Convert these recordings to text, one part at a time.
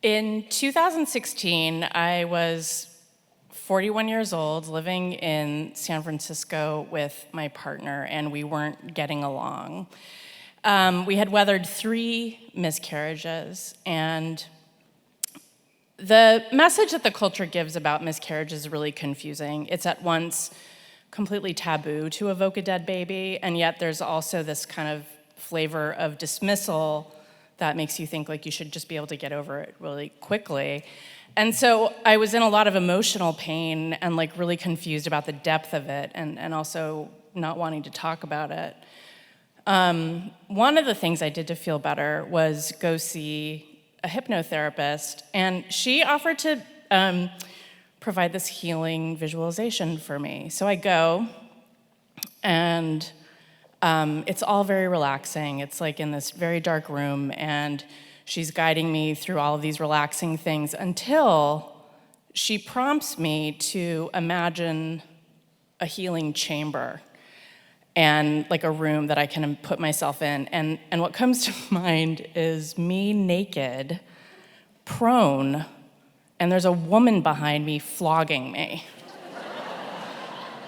In 2016, I was 41 years old, living in San Francisco with my partner, and we weren't getting along. We had weathered 3 miscarriages, and the message that the culture gives about miscarriages is really confusing. It's at once completely taboo to evoke a dead baby, and yet there's also this kind of flavor of dismissal that makes you think like you should just be able to get over it really quickly. And so I was in a lot of emotional pain and like really confused about the depth of it and also not wanting to talk about it. One of the things I did to feel better was go see a hypnotherapist, and she offered to provide this healing visualization for me. So I go, and it's all very relaxing. It's like in this very dark room, and she's guiding me through all of these relaxing things until she prompts me to imagine a healing chamber and like a room that I can put myself in. And what comes to mind is me naked, prone, and there's a woman behind me flogging me.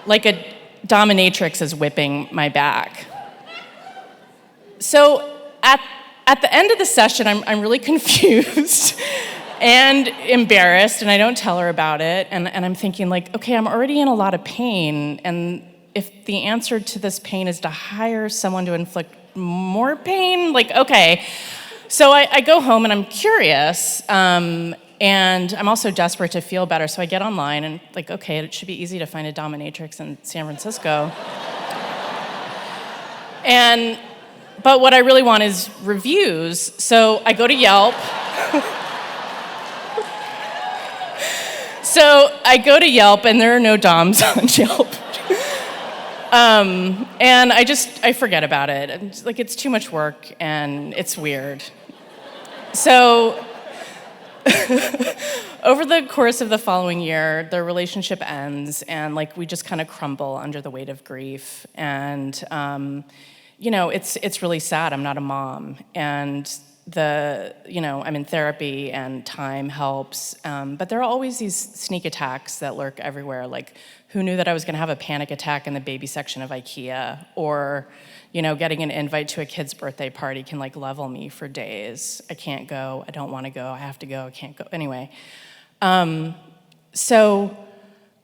Like a dominatrix is whipping my back. So at the end of the session, I'm really confused and embarrassed, and I don't tell her about it. And I'm thinking like, okay, I'm already in a lot of pain, and if the answer to this pain is to hire someone to inflict more pain, like, okay. So I go home and I'm curious, and I'm also desperate to feel better. So I get online and like, okay, it should be easy to find a dominatrix in San Francisco. But what I really want is reviews. So I go to Yelp. So I go to Yelp, and there are no DOMs on Yelp. And I forget about it. And like, it's too much work and it's weird. So over the course of the following year, the relationship ends, and like we just kind of crumble under the weight of grief. And it's really sad. I'm not a mom, and I'm in therapy, and time helps. But there are always these sneak attacks that lurk everywhere. Like, who knew that I was going to have a panic attack in the baby section of IKEA? Or, getting an invite to a kid's birthday party can like level me for days. I can't go. I don't want to go. I have to go. I can't go. Anyway, so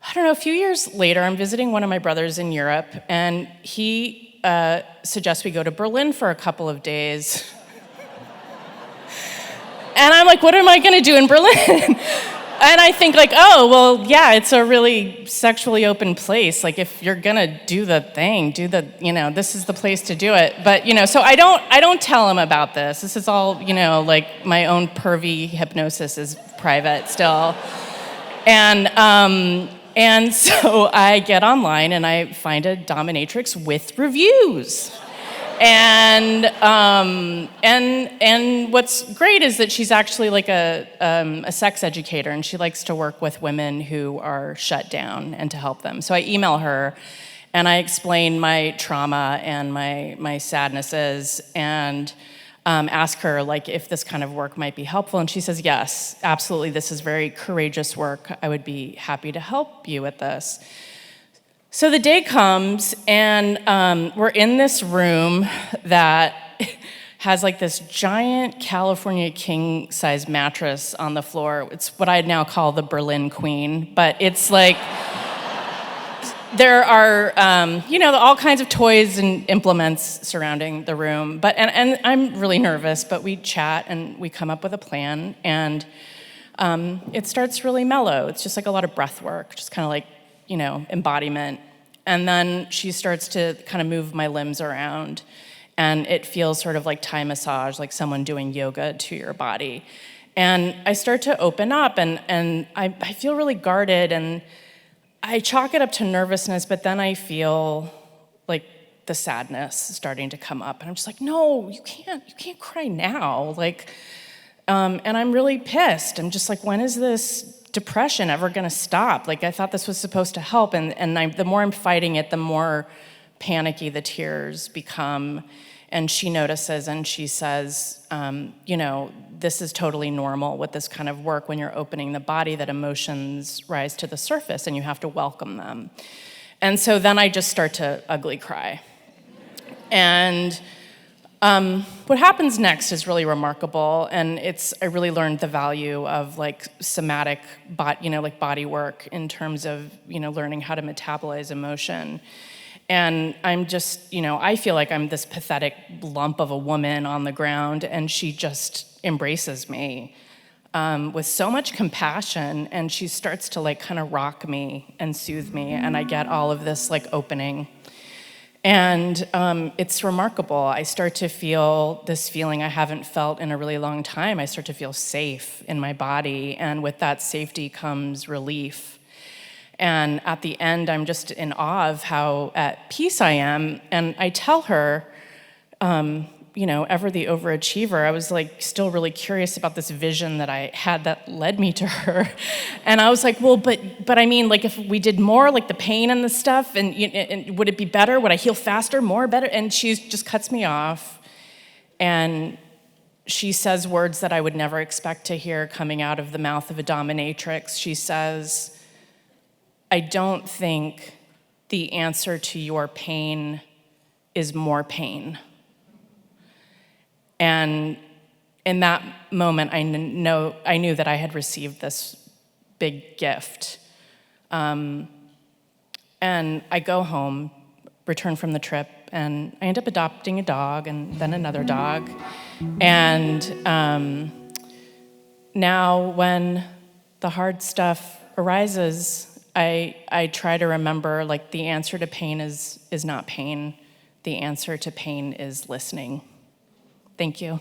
I don't know. A few years later, I'm visiting one of my brothers in Europe, and he suggests we go to Berlin for a couple of days. And I'm like, what am I going to do in Berlin? And I think like, oh, well, yeah, it's a really sexually open place. Like, if you're going to do the thing, this is the place to do it. But, so I don't tell him about this. This is all, like my own pervy hypnosis is private still. And so I get online and I find a dominatrix with reviews. And what's great is that she's actually like a sex educator, and she likes to work with women who are shut down and to help them. So I email her, and I explain my trauma and my sadnesses, and ask her like if this kind of work might be helpful. And she says, yes, absolutely. This is very courageous work. I would be happy to help you with this. So the day comes, and we're in this room that has like this giant California king-size mattress on the floor. It's what I'd now call the Berlin Queen, but it's like, there are, all kinds of toys and implements surrounding the room. And I'm really nervous, but we chat and we come up with a plan, and it starts really mellow. It's just like a lot of breath work, just kind of like, embodiment. And then she starts to kind of move my limbs around, and it feels sort of like Thai massage, like someone doing yoga to your body. And I start to open up, and I feel really guarded, and I chalk it up to nervousness, but then I feel like the sadness starting to come up. And I'm just like, no, you can't cry now. Like, and I'm really pissed. I'm just like, when is this depression ever going to stop? Like, I thought this was supposed to help, and the more I'm fighting it, the more panicky the tears become. And she notices and she says, this is totally normal with this kind of work when you're opening the body, that emotions rise to the surface and you have to welcome them. And so then I just start to ugly cry. And what happens next is really remarkable, and I really learned the value of like somatic, body work in terms of learning how to metabolize emotion. And I'm just, I feel like I'm this pathetic lump of a woman on the ground, and she just embraces me with so much compassion, and she starts to like kind of rock me and soothe me, and I get all of this like opening. And it's remarkable. I start to feel this feeling I haven't felt in a really long time. I start to feel safe in my body, and with that safety comes relief. And at the end, I'm just in awe of how at peace I am. And I tell her, ever the overachiever, I was like still really curious about this vision that I had that led me to her. And I was like, well, but I mean, like if we did more, like the pain and the stuff, and would it be better? Would I heal faster, more, better? And she just cuts me off. And she says words that I would never expect to hear coming out of the mouth of a dominatrix. She says, I don't think the answer to your pain is more pain. And in that moment, I knew that I had received this big gift. And I go home, return from the trip, and I end up adopting a dog and then another dog. And now when the hard stuff arises, I try to remember, like, the answer to pain is not pain. The answer to pain is listening. Thank you.